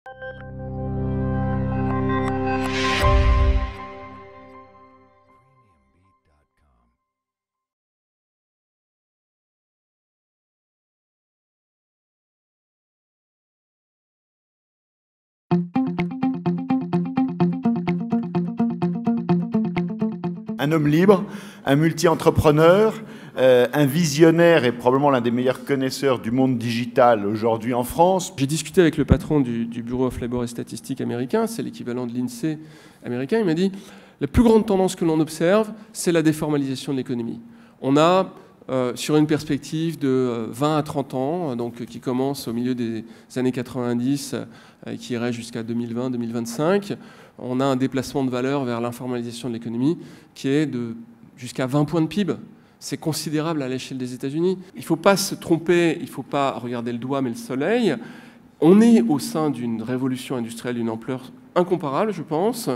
Un homme libre, un multi-entrepreneur, un visionnaire et probablement l'un des meilleurs connaisseurs du monde digital aujourd'hui en France. J'ai discuté avec le patron du Bureau of Labor et Statistics américain, c'est l'équivalent de l'INSEE américain. Il m'a dit la plus grande tendance que l'on observe, c'est la déformalisation de l'économie. On a, sur une perspective de 20 à 30 ans, donc, qui commence au milieu des années 90, qui irait jusqu'à 2020-2025, on a un déplacement de valeur vers l'informalisation de l'économie qui est de jusqu'à 20 points de PIB. C'est considérable à l'échelle des États-Unis. Il ne faut pas se tromper, il ne faut pas regarder le doigt mais le soleil. On est au sein d'une révolution industrielle d'une ampleur incomparable, je pense.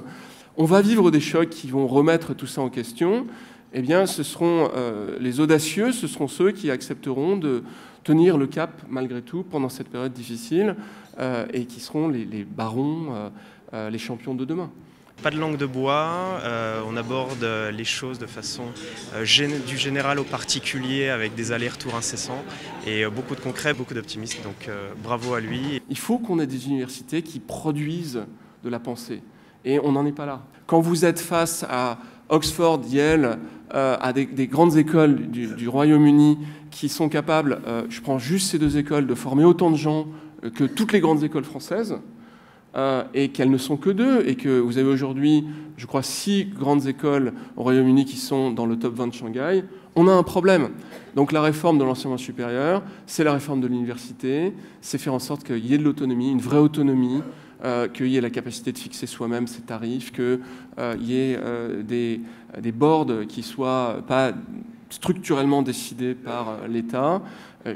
On va vivre des chocs qui vont remettre tout ça en question. Eh bien, ce seront les audacieux, ce seront ceux qui accepteront de tenir le cap malgré tout pendant cette période difficile et qui seront les barons, les champions de demain. Pas de langue de bois, on aborde les choses de façon du général au particulier avec des allers-retours incessants et beaucoup de concret, beaucoup d'optimisme, donc bravo à lui. Il faut qu'on ait des universités qui produisent de la pensée et on n'en est pas là. Quand vous êtes face à Oxford, Yale, à des grandes écoles du Royaume-Uni qui sont capables, je prends juste ces deux écoles, de former autant de gens que toutes les grandes écoles françaises, et qu'elles ne sont que deux, et que vous avez aujourd'hui, je crois, 6 grandes écoles au Royaume-Uni qui sont dans le top 20 de Shanghai, on a un problème. Donc la réforme de l'enseignement supérieur, c'est la réforme de l'université, c'est faire en sorte qu'il y ait de l'autonomie, une vraie autonomie, qu'il y ait la capacité de fixer soi-même ses tarifs, qu'il y ait des boards qui ne soient pas structurellement décidés par l'État.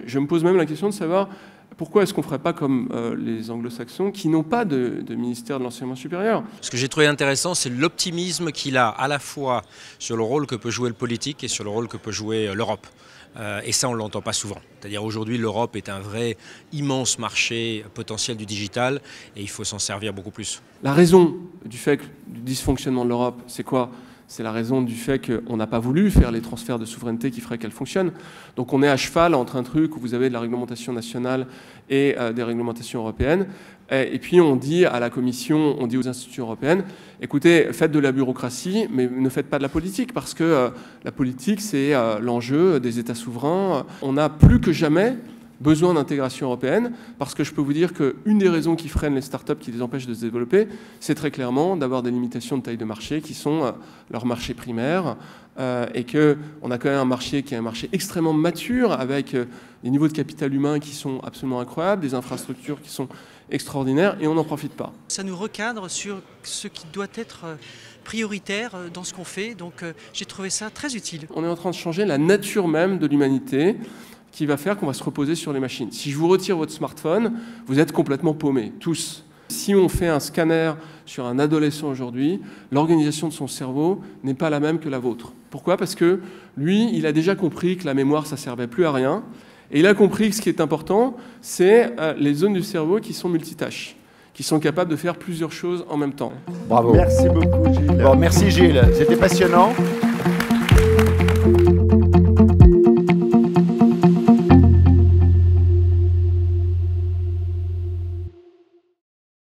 Je me pose même la question de savoir pourquoi est-ce qu'on ne ferait pas comme les anglo-saxons qui n'ont pas de ministère de l'enseignement supérieur. Ce que j'ai trouvé intéressant, c'est l'optimisme qu'il a à la fois sur le rôle que peut jouer le politique et sur le rôle que peut jouer l'Europe. Et ça, on ne l'entend pas souvent. C'est-à-dire aujourd'hui, l'Europe est un vrai immense marché potentiel du digital et il faut s'en servir beaucoup plus. La raison du dysfonctionnement de l'Europe, c'est quoi ? C'est la raison du fait qu'on n'a pas voulu faire les transferts de souveraineté qui feraient qu'elle fonctionne. Donc on est à cheval entre un truc où vous avez de la réglementation nationale et des réglementations européennes. Et puis on dit à la Commission, on dit aux institutions européennes, écoutez, faites de la bureaucratie, mais ne faites pas de la politique, parce que la politique, c'est l'enjeu des États souverains. On a plus que jamais besoin d'intégration européenne, parce que je peux vous dire qu'une des raisons qui freinent les startups, qui les empêchent de se développer, c'est très clairement d'avoir des limitations de taille de marché qui sont leur marché primaire, et qu'on a quand même un marché qui est un marché extrêmement mature, avec des niveaux de capital humain qui sont absolument incroyables, des infrastructures qui sont extraordinaires, et on n'en profite pas. Ça nous recadre sur ce qui doit être prioritaire dans ce qu'on fait, donc j'ai trouvé ça très utile. On est en train de changer la nature même de l'humanité, qui va faire qu'on va se reposer sur les machines. Si je vous retire votre smartphone, vous êtes complètement paumés, tous. Si on fait un scanner sur un adolescent aujourd'hui, l'organisation de son cerveau n'est pas la même que la vôtre. Pourquoi ? Parce que lui, il a déjà compris que la mémoire, ça ne servait plus à rien. Et il a compris que ce qui est important, c'est les zones du cerveau qui sont multitâches, qui sont capables de faire plusieurs choses en même temps. Bravo. Merci beaucoup, Gilles. Bon, merci, Gilles. C'était passionnant.